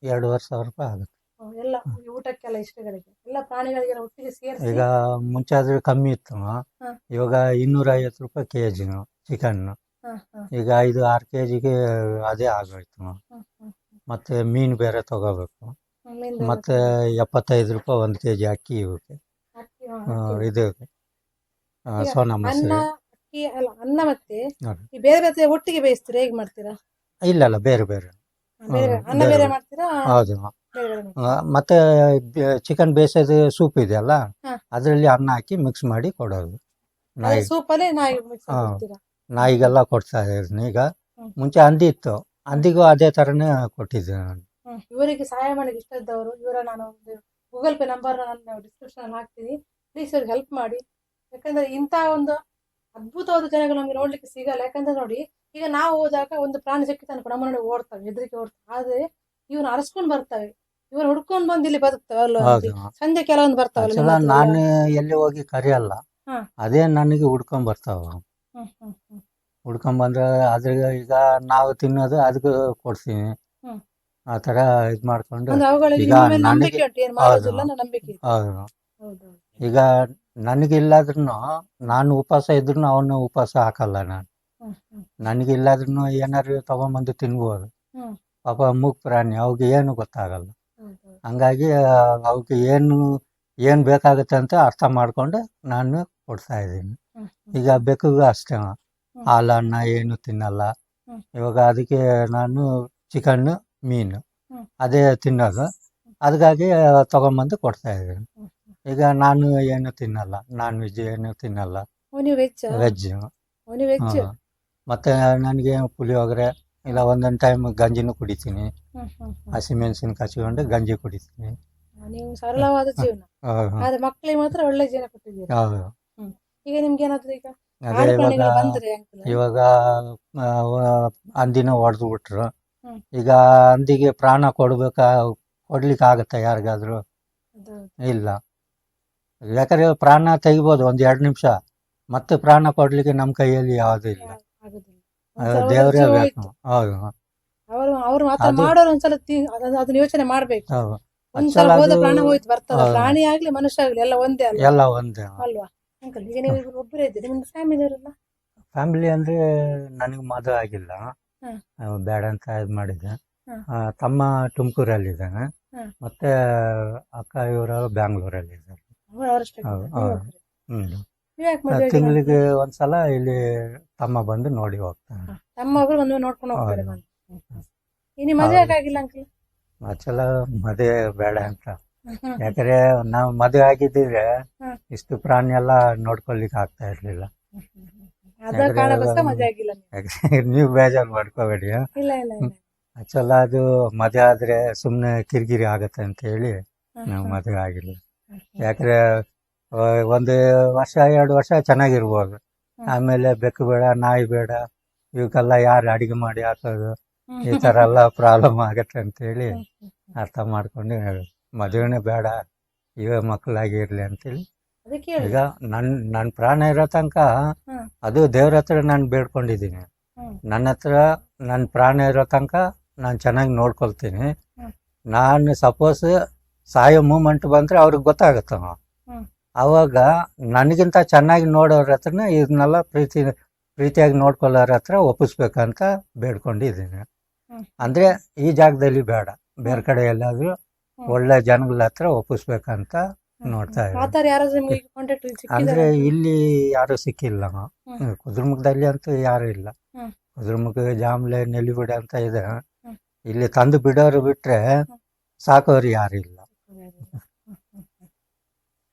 2,500 ರೂಪಾಯಿ ಆಗುತ್ತೆ. ಎಲ್ಲ ಊಟಕ್ಕೆಲ್ಲ ಇಷ್ಟಗಳಿಗೆ ಎಲ್ಲ ಪ್ರಾಣಿಗಳಿಗೆಲ್ಲ ಒಟ್ಟಿಗೆ ಸೇರಿಸಿ. ಈಗ ಮುಂಚೆ ಆದ್ರೆ ಕಮ್ಮಿ ಇತ್ತು. ಇವಾಗ 250 ರೂಪಾಯಿ ಕೆಜಿ ಚಿಕನ್. ಈಗ 5-6 ಕೆಜಿಗೆ ಅದೇ ಆಗೋಯ್ತು. ಮತ್ತೆ ಮೀನು ಬೇರೆ ತಗೋಬೇಕು. ಮತ್ತೆ 75 ರೂಪಾಯಿ 1 ಕೆಜಿ ಅಕ್ಕಿ ಇವಕ್ಕೆ. ಇದು ಸೋನಾ ಮಸೂರಿ. ಅಕ್ಕಿ ಅಲ್ಲ, ಅನ್ನ ಮತ್ತೆ ಈ ಬೇರೆ ಬೇರೆ ಒಟ್ಟಿಗೆ ಬೇಯಿಸ್ತೀರಾ? ಹೇಗೆ ಮಾಡ್ತೀರಾ? ಇಲ್ಲ ಬೇರೆ ಬೇರೆ ಅನ್ನ ಬೇರೆ ಮಾಡ್ತೀರಾ? ಹೌದು. ಮತ್ತೆ ಚಿಕನ್ ಬೇಯಿಸೋದು ಸೂಪ್ ಇದೆಯಲ್ಲ, ಅದರಲ್ಲಿ ಅನ್ನ ಹಾಕಿ ಮಿಕ್ಸ್ ಮಾಡಿ ಕೊಡೋದು. ಸೂಪಲ್ಲೇ ನಾಯಿಗೆಲ್ಲ ಕೊಡ್ತಾ ಇದ್ದೀನಿ. ಈಗ ಮುಂಚೆ ಹಂದಿ ಇತ್ತು, ಹಂದಿಗೂ ಅದೇ ತರನೇ ಕೊಟ್ಟಿದ್ದೆ ನಾನು. ಇವರಿಗೆ ಸಹಾಯ ಮಾಡಲಿಕ್ಕೆ ಇಷ್ಟ ಇದ್ದವರು ಇವರ ನಾನು ಒಂದು ಗೂಗಲ್ ಪೇ ನಂಬರ್ ನಾನು ಡಿಸ್ಕ್ರಿಪ್ಷನ್ ಅಲ್ಲಿ ಹಾಕ್ತೀನಿ. ಪ್ಲೀಸ್ ಇವ್ರಿಗೆ ಹೆಲ್ಪ್ ಮಾಡಿ. ಯಾಕಂದ್ರೆ ಇಂಥ ಒಂದು ಅದ್ಭುತವಾದ ಜನಗಳು ನಮ್ಗೆ ನೋಡ್ಲಿಕ್ಕೆ ಸಿಗಲ್ಲ. ಯಾಕಂದ್ರೆ ನೋಡಿ, ಈಗ ನಾವು ಹೋದಾಗ ಒಂದು ಪ್ರಾಣಿ ಸಿಕ್ಕಿತ ಅನ್ಕೊಂಡು ನಮ್ಮ ನೋಡಿ ಓಡ್ತವೆ, ಹೆದರಿಕೆ ಓಡ್ತವೆ. ಆದ್ರೆ ಇವನು ಅರಸ್ಕೊಂಡ್ ಬರ್ತವೆ, ಇವನು ಹುಡ್ಕೊಂಡ್ ಬಂದು ಇಲ್ಲಿ ಬದುಕ್ತವೆ ಅಲ್ಲ. ಸಂಜೆ ಕೆಲವೊಂದು ಬರ್ತಾವಲ್ಲ, ನಾನು ಎಲ್ಲಿ ಹೋಗಿ ಕರಿಯಲ್ಲ, ಅದೇ ನನಗೆ ಹುಡ್ಕೊಂಡ್ ಬರ್ತಾವ. ಹುಡ್ಕೊಂಡ್ ಬಂದ್ರೆ ಅದ್ರ ಈಗ ನಾವು ತಿನ್ನೋದು ಅದಕ್ಕೆ ಕೊಡ್ತೀನಿ. ಆ ತರ ಇದ್ ಮಾಡ್ಕೊಂಡು ಈಗ ನನಗೆ ಹೌದು. ಈಗ ನನಗಿಲ್ಲಾದ್ರೂ ನಾನು ಉಪವಾಸ ಇದ್ರು ಅವನು ಉಪವಾಸ ಹಾಕಲ್ಲ. ನಾನು ನನಗಿಲ್ಲಾದ್ರೂ ಏನಾದ್ರು ತಗೊಂಬಂದು ತಿನ್ಬೋದು. ಪಾಪ ಮೂಕ್ ಪ್ರಾಣಿ, ಅವ್ಗೆ ಏನು ಗೊತ್ತಾಗಲ್ಲ. ಹಂಗಾಗಿ ಅವಕ್ಕೆ ಏನು ಬೇಕಾಗುತ್ತೆ ಅಂತ ಅರ್ಥ ಮಾಡ್ಕೊಂಡು ನಾನು ಕೊಡ್ತಾ ಇದ್ದೀನಿ. ಈಗ ಬೆಕ್ಕಿಗೂ ಅಷ್ಟೇ, ಹಾಲು ಅನ್ನ ಏನು ತಿನ್ನಲ್ಲ. ಇವಾಗ ಅದಕ್ಕೆ ನಾನು ಚಿಕನ್ ಮೀನು ಅದೇ ತಿನ್ನೋದು. ಅದಕ್ಕಾಗಿ ತಗೊಂಬಂದು ಕೊಡ್ತಾ ಇದ್ದೀನಿ. ಈಗ ನಾನು ಏನು ತಿನ್ನಲ್ಲ, ನಾನ್ ವೆಜ್ ಏನು ತಿನ್ನಲ್ಲ, ವೆಜ್. ಮತ್ತೆ ನನಗೆ ಪುಳಿಯೋಗರೆ ಇಲ್ಲ ಒಂದೊಂದು ಟೈಮ್ ಗಂಜಿನೂ ಕುಡಿತೀನಿ. ಹಸಿಮೆಣಸಿನ ಹಚ್ಕೊಂಡು ಗಂಜಿ ಕುಡಿತೀನಿ. ನೀವು ಸರಳವಾದ ಜೀವನ, ಆದ್ರೆ ಮಕ್ಕಳಿಗೆ ಮಾತ್ರ ಒಳ್ಳೆ ಜೀವನ ಕೊಟ್ಟಿದ್ದೀರಿ. ಹೌದು. ಈಗ ನಿಮ್ಗೆ ಏನಾದ್ರು ಈಗ ಇವಾಗ ಹಂದಿನ ಹೊಡೆದು ಬಿಟ್ರು. ಈಗ ಹಂದಿಗೆ ಪ್ರಾಣ ಕೊಡ್ಲಿಕ್ಕೆ ಆಗತ್ತ ಯಾರಿಗಾದ್ರು? ಇಲ್ಲ. ಯಾಕಂದ್ರೆ ಪ್ರಾಣ ತೆಗಿಬೋದು 1-2 ನಿಮಿಷ, ಮತ್ತೆ ಪ್ರಾಣ ಕೊಡ್ಲಿಕ್ಕೆ ನಮ್ಮ ಕೈಯಲ್ಲಿ ಯಾವ್ದು ಇಲ್ಲ. ದೇವರೇ ಬೇಕು. ಹೌದು. ಅವ್ರು ಮಾತ್ರ ಮಾಡೋರು ಒಂದ್ಸಲ ಅದನ್ನ ಯೋಚನೆ ಮಾಡ್ಬೇಕು. ಒಂದ್ಸಲ ಹೋದ ಪ್ರಾಣ ಹೋಯ್ತು ಬರ್ತದ. ಪ್ರಾಣಿ ಆಗ್ಲಿ ಮನುಷ್ಯ ಆಗ್ಲಿ ಎಲ್ಲ ಒಂದೇ ಅಲ್ಲ. ಎಲ್ಲ ಒಂದೇ ಅಲ್ವಾ ಅಂಕಲ್? ಈಗ ನೀವು ಒಬ್ಬರೇ ಇದ್ದೀರಿ, ನಿಮ್ಗೆ ಫ್ಯಾಮಿಲಿ ಅವರೆಲ್ಲ? ಫ್ಯಾಮಿಲಿ ಅಂದ್ರೆ ನನಗೆ ಮದುವೆ ಆಗಿಲ್ಲ, ಬೇಡ ಅಂತ ಇದು ಮಾಡಿದ್ದೆ. ತಮ್ಮ ತುಮಕೂರಲ್ಲಿದ್ದಾನೆ, ಮತ್ತೆ ಅಕ್ಕ ಇವರು ಬ್ಯಾಂಗ್ಳೂರಲ್ಲಿ ಇದ್ದಾರೆ. ತಿಂಗಳಿಗೆ ಒಂದ್ಸಲ ಇಲ್ಲಿ ತಮ್ಮ ಬಂದು ನೋಡಿ ಹೋಗ್ತಾನೆ. ತಮ್ಮ ಒಬ್ರು ಒಂದು ನೋಡ್ಕೊಂಡು ಹೋಗ್ತಾರೆ. ಇನ್ನು ಮದುವೆ ಆಗಿಲ್ಲ ಅಂಕಲ್? ಮಚ್ಚಲ ಮದುವೆ ಬೇಡ ಅಂತ. ಯಾಕಂದ್ರೆ ನಾವು ಮದುವೆ ಆಗಿದ್ದಿದ್ರೆ ಇಷ್ಟು ಪ್ರಾಣಿ ಎಲ್ಲ ನೋಡ್ಕೊಳ್ಲಿಕ್ಕೆ ಆಗ್ತಾ ಇರ್ಲಿಲ್ಲ. ನೀವು ಬೇಜಾರು ಮಾಡ್ಕೋಬೇಡಿ. ಆಕ್ಚುಲ ಅದು ಮದುವೆ ಆದ್ರೆ ಸುಮ್ನೆ ಕಿರಿಕಿರಿ ಆಗತ್ತೆ ಅಂತ ಹೇಳಿ ನಾವು ಮದುವೆ ಆಗಿಲ್ಲ. ಯಾಕಂದ್ರೆ 1 ವರ್ಷ 2 ವರ್ಷ ಚೆನ್ನಾಗಿರ್ಬೋದು, ಆಮೇಲೆ ಬೆಕ್ಕು ಬೇಡ, ನಾಯಿ ಬೇಡ, ಇವಕ್ಕೆಲ್ಲ ಯಾರು ಅಡಿಗೆ ಮಾಡಿ ಹಾಕೋದು, ಈ ತರ ಎಲ್ಲ ಪ್ರಾಬ್ಲಮ್ ಆಗತ್ತೆ ಅಂತ ಹೇಳಿ ಅರ್ಥ ಮಾಡ್ಕೊಂಡು ಮದುವೆನೇ ಬೇಡ, ಇವೇ ಮಕ್ಕಳಾಗಿ ಇರ್ಲಿ ಅಂತೇಳಿ ಅದಕ್ಕೆ ಈಗ ನನ್ನ ಪ್ರಾಣ ಇರೋ ತನಕ ಹ್ಮ್. ಅದು ದೇವ್ರ ಹತ್ರ ನಾನು ಬೇಡ್ಕೊಂಡಿದ್ದೀನಿ. ಹ್ಮ್. ನನ್ನ ಹತ್ರ ನನ್ನ ಪ್ರಾಣ ಇರೋ ತನಕ ನಾನು ಚೆನ್ನಾಗಿ ನೋಡ್ಕೊಳ್ತೀನಿ. ಹ್ಮ್. ನಾನು ಸಪೋಸ್ ಸಾಯೋ ಮೂಮೆಂಟ್ ಬಂದರೆ ಅವ್ರಿಗೆ ಗೊತ್ತಾಗುತ್ತೆ. ಹ್ಮ್. ಅವಾಗ ನನಗಿಂತ ಚೆನ್ನಾಗಿ ನೋಡೋರ ಹತ್ರನೇ ಇದನ್ನೆಲ್ಲ ಪ್ರೀತಿಯಾಗಿ ನೋಡ್ಕೊಳ್ಳೋರ ಹತ್ರ ಒಪ್ಪಿಸ್ಬೇಕಂತ ಬೇಡ್ಕೊಂಡಿದ್ದೀನಿ. ಹ್ಮ್. ಅಂದರೆ ಈ ಜಾಗದಲ್ಲಿ ಬೇಡ, ಬೇರೆ ಕಡೆ ಎಲ್ಲಾದರೂ ಒಳ್ಳೆ ಜನಗಳ ಹತ್ರ ಒಪ್ಪಿಸ್ಬೇಕಂತ ನೋಡ್ತಾ ಆ ಇದ್ದೀನಿ. ಥರ ಯಾರಾದ್ರೂ ನಿಮಗೆ ಕಾಂಟ್ಯಾಕ್ಟ್ ಅಂದರೆ ಸಿಕ್ಕಿದಾರ? ಇಲ್ಲಿ ಯಾರೂ ಸಿಕ್ಕಿಲ್ಲ. ಕುದ್ರೆಮುಖದಲ್ಲಿ ಅಂತೂ ಯಾರೂ ಇಲ್ಲ. ಹ್ಮ್. ಕುದ್ರೆಮುಖ, ಜಾಮ್ಲೆ, ನೆಲ್ಲಿಗುಡಿ ಅಂತ ಇದೆ. ಹ್ಮ್. ಇಲ್ಲಿ ತಂದು ಬಿಡೋರು ಬಿಟ್ಟರೆ ಸಾಕೋರು ಯಾರು ಇಲ್ಲ.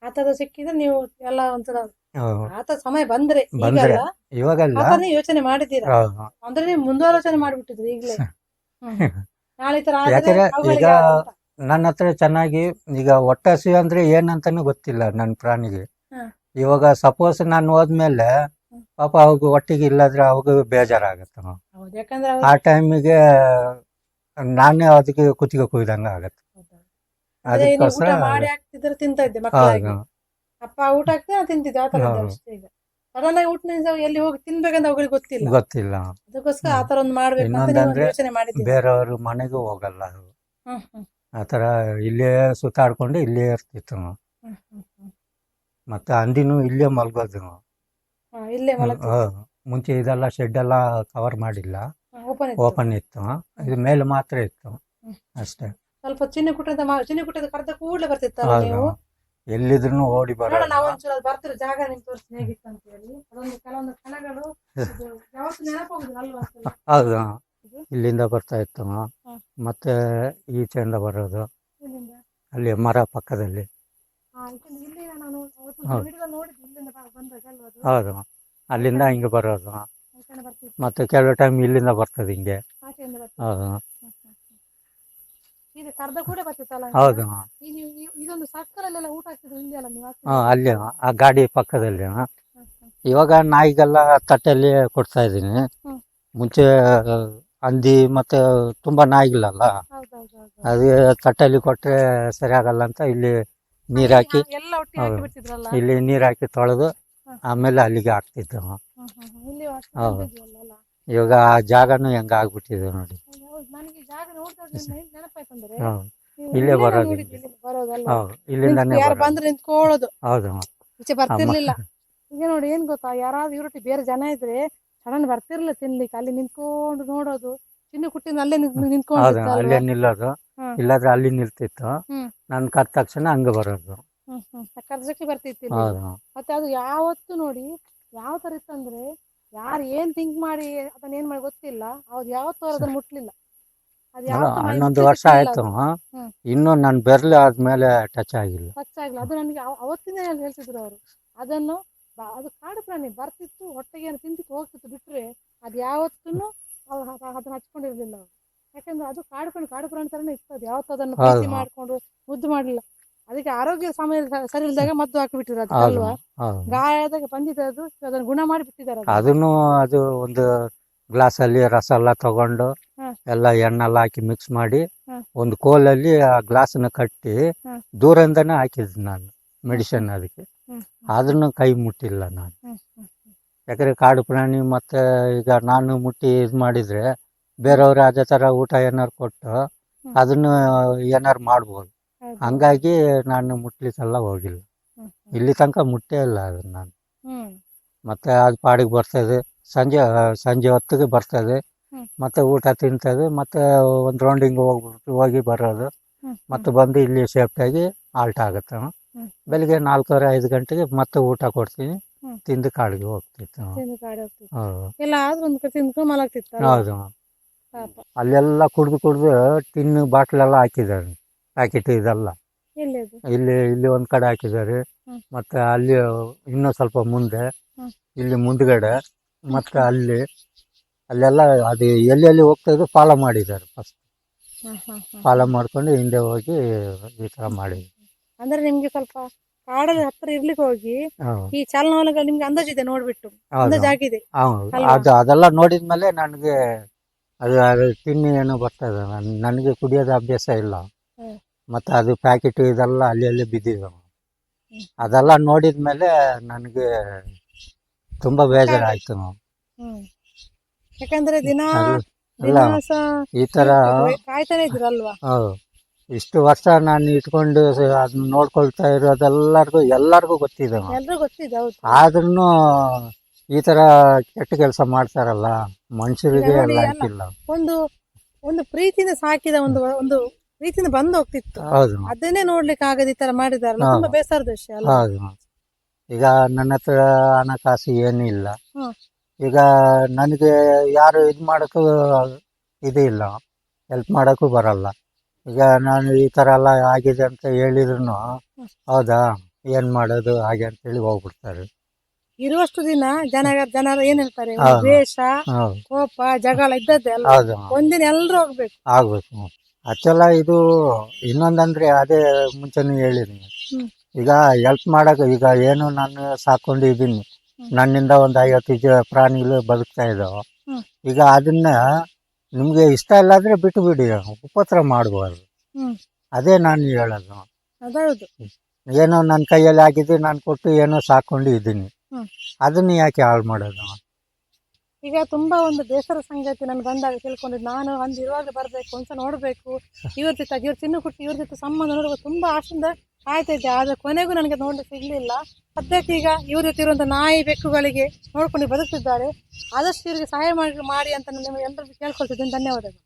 ಆ ಥರ ಸಿಕ್ಕಿದ್ರೆ ನೀವು ಎಲ್ಲ ಒಂಥರ ಹೌದು. ಆ ಥರ ಸಮಯ ಬಂದ್ರೆ ಬಂದ್ರೆ ಈಗಲ್ಲ ಇವಾಗಲ್ಲ. ಆ ಥರನೇ ಯೋಚನೆ ಮಾಡಿದ್ದೀರಾ? ಹೌದು. ಅಂದ್ರೆ ನೀವು ಮುಂದಾಲೋಚನೆ ಮಾಡ್ಬಿಟ್ಟಿದ್ರಿ ಈಗಲೇ. ನಾಳೆ ಈ ಥರ ಆದ್ರೆ ಯಾಕಂದ್ರೆ ಅವುಗಳಿಗೆ ಈಗ ಯಾರು ಅಂತ. ನನ್ನ ಹತ್ರ ಚೆನ್ನಾಗಿ ಈಗ ಹೊಟ್ಟೆ ಹಸಿವು ಅಂದ್ರೆ ಏನಂತಾನು ಗೊತ್ತಿಲ್ಲ ನನ್ನ ಪ್ರಾಣಿಗೆ. ಹ್ಮ್. ಇವಾಗ ಸಪೋಸ್ ನಾನು ಹೋದ್ಮೇಲೆ ಪಾಪ ಅವಾಗ ಹೊಟ್ಟಿಗೆ ಇಲ್ಲದ್ರೆ ಅವಾಗ ಬೇಜಾರಾಗತ್ತೆ. ಹೌದು, ಯಾಕಂದ್ರೆ ಆ ಟೈಮಿಗೆ ನಾನೇ ಅದಕ್ಕೆ ಕುತ್ತಿಗೆ ಕುಯ್ದಂಗೆ ಆಗತ್ತೆ. ಅದೇ ನೀವು ಊಟ ಅದಕ್ಕೋಸ್ಕರ ಮಾಡಿ ಹಾಕ್ತಿದ್ರೆ ತಿಂತಾ ಇದ್ದೆ ಮಕ್ಕಳಾಗಿ. ಹೌದು. ಅಪ್ಪ ಊಟ ಹಾಕ್ತಿದ್ರೆ ನಾನು ತಿಂತಿದ್ದೆ, ಆ ಥರ ಇದ್ದೆ ಹೌದು. ಅಷ್ಟೇ. ಈಗ ಸಡನ್ ಆಗಿ ಊಟ ಎಲ್ಲಿ ಹೋಗಿ ತಿನ್ಬೇಕಂತ ಅವ್ರಿಗೆ ಗೊತ್ತಿಲ್ಲ. ಗೊತ್ತಿಲ್ಲ. ಅದಕ್ಕೋಸ್ಕರ ಆ ಥರ ಒಂದು ಮಾಡ್ಬೇಕಂತ ನೀವು ಒಂದು ಇನ್ನೊಂದಂದ್ರೆ ಯೋಚನೆ ಮಾಡಿದ್ದೀರಿ. ಬೇರೆಯವ್ರ ಮನೆಗೂ ಹೋಗಲ್ಲ ಅದು. ಹ್ಮ್. ಹ್ಮ್. ಆ ಥರ ಇಲ್ಲೇ ಸುತ್ತಾಡ್ಕೊಂಡು ಇಲ್ಲೇ ಇರ್ತಿತ್ತು. ಹ್ಮ್. ಹ್ಮ್. ಹ್ಮ್. ಮತ್ತೆ ಹಂದಿನೂ ಇಲ್ಲೇ ಮಲ್ಗೋದು. ಇಲ್ಲೇ ಮಲಗ್ತಿದ್ದೆ. ಮುಂಚೆ ಇದೆಲ್ಲ ಶೆಡ್ ಎಲ್ಲ ಕವರ್ ಮಾಡಿಲ್ಲ, ಓಪನ್ ಓಪನ್ ಇತ್ತು. ಇದು ಮೇಲೆ ಮಾತ್ರ ಇತ್ತು ಅಷ್ಟೇ. ಸ್ವಲ್ಪ ಚಿನ್ನ ಕುಟ್ಟದ ಕರೆದ ಕೂಡಲೇ ಬರ್ತಿತ್ತಲ್ಲ ಹೌದು. ನೀವು? ಎಲ್ಲಿದ್ರು ಓಡಿ ನೋಡೋಣ, ಬರೋದು. ನಾವು ಒಂಚೂರು ಅದು ಬರ್ತಿರೋ ಜಾಗ ನಿಮ್ಗೆ ತೋರಿಸ್ತೀನಿ ಹೇಗಿತ್ತು ಅಂತ ಹೇಳಿ. ಅದೊಂದು ಕೆಲವೊಂದು ಕ್ಷಣಗಳು ಇದು ಯಾವತ್ತು ನೆನಪಾಗುದಿಲ್ಲ ಅಲ್ವಾ ಅಸಲು? ಹೌದು. ಇದು? ಇಲ್ಲಿಂದ ಬರ್ತಾ ಇತ್ತು. ಮತ್ತೆ ಈಚೆಯಿಂದ ಬರೋದು ಅಲ್ಲಿ ಮರ ಪಕ್ಕದಲ್ಲಿ. ಇಲ್ಲಿ ನಾನು ಹೌದು. ವಿಡಿಯೋದಲ್ಲಿ ನೋಡಿದ್ದು, ಇಲ್ಲಿಂದ ಬಂದಾಗ ಅಲ್ವಾ ಅದು? ಹೌದು, ಅಲ್ಲಿಂದ ಹಿಂಗೆ ಬರೋದು. ಈ ಕಡೆ ಬರ್ತಿತ್ತು, ಮತ್ತೆ ಕೆಲವು ಟೈಮ್ ಇಲ್ಲಿಂದ ಬರ್ತದೆ ಹಿಂಗೆ. ಆಚೆಯಿಂದ ಬರ್ತಿತ್ತು. ಹೌದು. ಇದು ಕರ್ದ ಕೂಡ ಬರ್ತಿತ್ತಲ್ಲ? ಹೌದು. ಇದೊಂದು ಸರ್ಕಲಲ್ಲೆಲ್ಲ ಊಟ ಹಾಕ್ತಿದ್ರು ಇಲ್ಲಿ ಅಲ್ಲ ನೀವು? ಅಲ್ಲಿ ಆ ಗಾಡಿ ಪಕ್ಕದಲ್ಲಿ. ಇವಾಗ ನಾಯಿಗೆಲ್ಲ ತಟ್ಟೆಯಲ್ಲಿ ಕೊಡ್ತಾ ಇದ್ದೀನಿ. ಹ್ಮ್. ಮುಂಚೆ ಹಂದಿ ಮತ್ತೆ ತುಂಬಾ ನಾಯಿಗಳಲ್ಲ, ಅದು ತಟ್ಟೆಯಲ್ಲಿ ಕೊಟ್ಟರೆ ಸರಿಯಾಗಲ್ಲ ಅಂತ ಇಲ್ಲಿ ನೀರು ಹಾಕಿ, ಎಲ್ಲ ಒಟ್ಟಿಗೆ ಹಾಕಿ ಬಿಡ್ತಿದ್ರಲ್ಲ? ಇಲ್ಲಿ ನೀರು ಹಾಕಿ ತೊಳೆದು ಆಮೇಲೆ ಅಲ್ಲಿಗೆ ಹಾಕ್ತಿದ್ದು. ಇಲ್ಲಿ ಅಷ್ಟು ಹೌದು. ಬಂದಿದ್ಯಲ್ಲ ಅಲ್ಲ? ಇವಾಗ ಆ ಜಾಗನೂ ಹೆಂಗ ಆಗ್ಬಿಟ್ಟಿದೆ ನೋಡಿ. ಹೌದು, ನನಗೆ ಜಾಗ ನೋಡಿದಾಗ ನೆನಪಾಯ್ತಂದ್ರೆ ಹೌದು, ನೀವು ಇಲ್ಲೇ ಬರೋದು. ನೋಡಿದ್ದು, ಇಲ್ಲಿಂದ ಬರೋದಲ್ಲ? ಹೌದು, ಇಲ್ಲಿಂದಾನೇ ಯಾರು ಬರೋದು. ಬಂದ್ರೆ ನಿಂತ್ಕೊಳ್ಳೋದು, ಹೌದು. ಈಚೆ ಬರ್ತಿರ್ಲಿಲ್ಲ. ಈಗ ನೋಡಿ ಏನ್ ಗೊತ್ತಾ, ಯಾರಾದ್ರೂ ಇವರೊಟ್ಟಿಗೆ ಬೇರೆ ಜನ ಇದ್ರೆ ಸಡನ್ ಬರ್ತಿರ್ಲಿಲ್ಲ ತಿನ್ಲಿಕ್ಕೆ, ಅಲ್ಲಿ ನಿಂತ್ಕೊಂಡು ನೋಡೋದು. ಚಿನ್ನು ಕುಟ್ಟಿನ ಅಲ್ಲೇ ಹೌದು, ನಿಂತ್ಕೊಂಡಿರ್ತ ಅಲ್ಲೇ ನಿಲ್ಲೋದು. ಇಲ್ಲಾದ್ರೆ ಅಲ್ಲಿ ನಿಲ್ತಿತ್ತು. ಹ್ಮ್. ನನ್ ಕತ್ತ ತಕ್ಷಣ ಹಂಗ ಬರೋದು. ಕರ್ಸಕ್ಕೆ ಬರ್ತಿತ್ತು ಇಲ್ಲಿ. ಹೌದು. ಮತ್ತೆ ಅದು ಯಾವತ್ತು ನೋಡಿ ಯಾವ ತರ ಇತ್ತಂದ್ರೆ, ಯಾರು ಏನ್ ಥಿಂಕ್ ಮಾಡಿ ಅದನ್ನ ಏನ್ ಮಾಡಿ ಗೊತ್ತಿಲ್ಲ, ಅವ್ರು ಯಾವತ್ತೂ ಅವ್ರು ಅದನ್ನ ಮುಟ್ಲಿಲ್ಲ. ಅದು ಯಾವತ್ತೂ ಮೈ 11 ವರ್ಷ ಮುಟ್ಲಿಕ್ಕೆ ಆಯ್ತು. ಹ್ಮ್. ಇನ್ನು ನನ್ ಬೆರ್ಲು ಆದ್ಮೇಲೆ ಟಚ್ ಆಗಿಲ್ಲ. ಟಚ್ ಆಗಿಲ್ಲ. ಅದು ನನಗೆ ಅವತ್ತಿಂದ ಹೇಳ್ತಿದ್ರು ಅವರು. ಅದನ್ನು ಅದು ಕಾಡು ಪ್ರಾಣಿ ಬರ್ತಿತ್ತು, ಹೊಟ್ಟೆಗೆ ಏನು ತಿಂತಿತ್ತು, ಹೋಗ್ತಿತ್ತು, ಬಿಟ್ರೆ ಅದು ಯಾವತ್ತೂ ಅದನ್ನ ಹಚ್ಕೊಂಡಿರ್ಲಿಲ್ಲ ಅವರು. ಯಾಕಂದ್ರೆ ಅದು ಕಾಡು ಪ್ರಾಣಿ ತರನೇ ಇತ್ತು. ಅದು ಯಾವತ್ತೂ ಅದನ್ನು ಪ್ರೀತಿ ಮಾಡ್ಕೊಂಡು ಮುದ್ದು ಮಾಡಲಿಲ್ಲ. ಅದಕ್ಕೆ ಆರೋಗ್ಯ ಸಮಯ ಸರಿ ಇಲ್ದಾಗ ಮದ್ದು ಹಾಕಿಬಿಟ್ಟಿದ್ರು ಅದು ಅಲ್ವಾ? ಗಾಯ ಆದಾಗ ಬಂದಿದೆ ಅದು, ಅದನ್ನು ಗುಣ ಮಾಡಿ ಬಿಟ್ಟಿದ್ದಾರೆ. ಅದನ್ನು ಅದು ಒಂದು ಗ್ಲಾಸ್ ಅಲ್ಲಿ ರಸ ಎಲ್ಲ ತಗೊಂಡು ಎಲ್ಲ ಎಣ್ಣೆಲ್ಲ ಹಾಕಿ ಮಿಕ್ಸ್ ಮಾಡಿ ಒಂದು ಕೋಲಲ್ಲಿ ಆ ಗ್ಲಾಸ್ನ ಕಟ್ಟಿ ದೂರದಿಂದನೇ ಹಾಕಿದ್ ನಾನು ಮೆಡಿಸಿನ್ ಅದಕ್ಕೆ. ಆದ್ರೂ ಕೈ ಮುಟ್ಟಿಲ್ಲ ನಾನು. ಯಾಕಂದ್ರೆ ಕಾಡು ಪ್ರಾಣಿ ಮತ್ತೆ ಈಗ ನಾನು ಮುಟ್ಟಿ ಇದು ಮಾಡಿದ್ರೆ ಬೇರೆಯವ್ರು ಅದೇ ಥರ ಊಟ ಏನಾರು ಕೊಟ್ಟು ಅದನ್ನು ಏನಾರು ಮಾಡ್ಬೋದು. ಹಂಗಾಗಿ ನಾನು ಮುಟ್ಲಿಕ್ಕೆಲ್ಲ ಹೋಗಿಲ್ಲ. ಇಲ್ಲಿ ತನಕ ಮುಟ್ಟೇ ಇಲ್ಲ ಅದನ್ನು ನಾನು. ಮತ್ತೆ ಅದು ಪಾಡಿಗೆ ಬರ್ತದೆ, ಸಂಜೆ ಹೊತ್ತಿಗೆ ಬರ್ತದೆ, ಮತ್ತೆ ಊಟ ತಿಂತದೆ, ಮತ್ತೆ ಒಂದು ರೌಂಡಿಂಗ್ ಹೋಗಿ ಬರೋದು, ಮತ್ತೆ ಬಂದು ಇಲ್ಲಿ ಸೇಫ್ಟಿಯಾಗಿ ಆಲ್ಟ್ ಆಗುತ್ತೆ. ಬೆಳಿಗ್ಗೆ 4:30-5 ಗಂಟೆಗೆ ಮತ್ತೆ ಊಟ ಕೊಡ್ತೀನಿ, ತಿಂದು ಕಾಡಿಗೆ ಹೋಗ್ತಿತ್ತು. ಹೌದು. ಅಲ್ಲೆಲ್ಲ ಕುಡ್ದು ಟಿನ್ನು ಬಾಟ್ಲೆಲ್ಲ ಹಾಕಿದ್ದಾರೆ, ಪ್ಯಾಕೆಟ್ ಇದೆಲ್ಲ ಇಲ್ಲಿ ಒಂದು ಕಡೆ ಹಾಕಿದ್ದಾರೆ. ಮತ್ತೆ ಅಲ್ಲಿ ಇನ್ನೂ ಸ್ವಲ್ಪ ಮುಂದೆ, ಇಲ್ಲಿ ಮುಂದ್ಗಡೆ, ಮತ್ತೆ ಅಲ್ಲೆಲ್ಲ ಅದು ಎಲ್ಲೆಲ್ಲಿ ಹೋಗ್ತಾ ಇದ್ದು ಫಾಲೋ ಮಾಡಿದ್ದಾರೆ. ಫಸ್ಟ್ ಫಾಲೋ ಮಾಡ್ಕೊಂಡು ಹಿಂದೆ ಹೋಗಿ ಈ ತರ ಮಾಡಿದ್ರು. ಅಂದ್ರೆ ನಿಮ್ಗೆ ಸ್ವಲ್ಪ ಕಾಡಲ್ಲಿ ಹತ್ರ ಇರ್ಲಿಕ್ಕೆ ಹೋಗಿ ಈ ಚಾಲನವಲನ ನಿಮ್ಗೆ ಅಂದಾಜಿದೆ ನೋಡ್ಬಿಟ್ಟು, ಅಂದಾಜಾಗಿದೆ. ಅದೆಲ್ಲ ನೋಡಿದ್ಮೇಲೆ ನನಗೆ ಅದು ತಿನ್ನಿ ಏನೋ ಬರ್ತದೆ. ನನಗೆ ಕುಡಿಯೋದು ಅಭ್ಯಾಸ ಇಲ್ಲ. ಮತ್ತೆ ಅದು ಪ್ಯಾಕೆಟ್ ಇದೆಲ್ಲ ಅಲ್ಲಿ ಬಿದ್ದಿದೆ. ಅದೆಲ್ಲ ನೋಡಿದ್ಮೇಲೆ ನನಗೆ ತುಂಬಾ ಬೇಜಾರಾಯ್ತು. ಹ್ಮ್ ಯಾಕಂದ್ರೆ ದಿನ ಅಲ್ಲ ಈ ತರ ಕಾಯ್ತಾನೆ ಇದ್ರಲ್ವಾ. ಹೌದು, ಇಷ್ಟು ವರ್ಷ ನಾನು ಇಟ್ಕೊಂಡು ಅದನ್ನ ನೋಡ್ಕೊಳ್ತಾ ಎಲ್ಲರಿಗೂ ಗೊತ್ತಿದೆ. ಎಲ್ರಿಗೂ ಗೊತ್ತಿದೆ. ಹೌದು. ಆದ್ರೂ ಈ ತರ ಕೆಟ್ಟ ಕೆಲಸ ಮಾಡ್ತಾರಲ್ಲ, ಮನುಷ್ಯರಿಗೆ ಈಗ ನೋಡಿ, ಎಲ್ಲ ಅಲ್ಲ. ಅಂತಿಲ್ಲ. ಒಂದು ಒಂದು ಪ್ರೀತಿಯಿಂದ ಸಾಕಿದ ಒಂದು ಪ್ರೀತಿಯಿಂದ ಬಂದು ಹೋಗ್ತಿತ್ತು. ಹೌದು ಅದನ್ನೇ ನೋಡ್ಲಿಕ್ಕೆ ಆಗದ ಈ ತರ ಮಾಡಿದಾರಲ್ಲ, ಹಾ. ತುಂಬಾ ಬೇಸರದ ವಿಷಯ ಅಲ್ಲ. ಹೌದು. ಈಗ ನನ್ನ ಹತ್ರ ಹಣಕಾಸು ಏನೂ ಇಲ್ಲ. ಹ್ಮ್. ಈಗ ನನಗೆ ಯಾರು ಇದು ಮಾಡೋಕ್ಕೂ ಇದು ಇಲ್ಲ, ಹೆಲ್ಪ್ ಮಾಡೋಕ್ಕೂ ಬರಲ್ಲ. ಈಗ ನಾನು ಈ ಥರ ಎಲ್ಲ ಆಗಿದೆ ಅಂತ ಹೇಳಿದ್ರು ಹೌದಾ ಏನು ಮಾಡೋದು ಹಾಗೆ ಅಂತೇಳಿ ಹೋಗ್ಬಿಡ್ತಾರೆ. ಇರುವಷ್ಟು ದಿನ ಜನರು ಏನ್ ಹೇಳ್ತಾರೆ, ಒಂದು ಹೌದು. ದ್ವೇಷ, ಹೌದು ಕೋಪ, ಜಗಳ ಇದ್ದದ್ದೇ ಅಲ್ಲ. ಹೌದು ಒಂದಿನ ಎಲ್ರು ಹೋಗ್ಬೇಕು. ಆಗ್ಬೇಕು. ಆಕ್ಚುಲ ಇದು ಇನ್ನೊಂದಂದ್ರೆ ಅದೇ ಮುಂಚೆನೂ ಹೇಳಿದ್ದೀನಿ. ಹ್ಮ್. ಈಗ ಹೆಲ್ಪ್ ಮಾಡಕ್ಕೆ ಈಗ ಏನು ನಾನು ಸಾಕೊಂಡಿದ್ದೀನಿ, ನನ್ನಿಂದ ಒಂದು 50 ಪ್ರಾಣಿಗಳು ಬದುಕ್ತಾ ಇದ್ದಾವೆ. ಹ್ಮ್. ಈಗ ಅದನ್ನ ನಿಮ್ಗೆ ಇಷ್ಟ ಇಲ್ಲಾಂದ್ರೆ ಬಿಟ್ಟು ಬಿಡಿ, ಉಪದ್ರ ಮಾಡಬಾರ್ದು. ಹ್ಮ್. ಅದೇ ನಾನು ಹೇಳೋದು. ಅದೌದು. ಏನೋ ನನ್ನ ಕೈಯಲ್ಲಿ ಆಗಿದ್ದು ನಾನು ಕೊಟ್ಟು ಏನೋ ಸಾಕೊಂಡು ಇದ್ದೀನಿ, ಹ್ಮ್. ಅದನ್ನ ಯಾಕೆ ಹಾಳು ಮಾಡೋದು? ಈಗ ತುಂಬಾ ಒಂದು ಬೇಸರ ಸಂಗತಿ ನಾನು ಬಂದಾಗ ತಿಳ್ಕೊಂಡಿದ್ದು, ನಾನು ಒಂದು ಇರುವಾಗ ಬರ್ಬೇಕು, ಒಂದ್ಸಲ ನೋಡ್ಬೇಕು, ಇವ್ರ ಜೊತೆ ಇವ್ರ ಚಿನ್ನ ಕುಟ್ಟಿ ಇವ್ರ ಜೊತೆ ಸಂಬಂಧ ನೋಡ್ಬೇಕು, ತುಂಬಾ ಆಶೆಯಿಂದ ಕಾಯ್ತಾ ಇದ್ದೆ. ಆದ್ರೆ ಕೊನೆಗೂ ನನಗೆ ನೋಡ್ಲಿಕ್ಕೆ ಸಿಗ್ಲಿಲ್ಲ. ಸದ್ಯಕ್ಕೆ ಈಗ ಇವ್ರ ಜೊತೆ ಇರುವಂತ ನಾಯಿ ಬೆಕ್ಕುಗಳಿಗೆ ನೋಡ್ಕೊಂಡು ಬದುಕ್ತಿದ್ದಾರೆ. ಆದಷ್ಟು ಇವರಿಗೆ ಸಹಾಯ ಮಾಡಿ ಅಂತ ನಾನು ನಿಮಗೆ ಎಲ್ಲರಿಗೂ ಕೇಳ್ಕೊಳ್ತಿದ್ದೀನಿ. ಧನ್ಯವಾದಗಳು.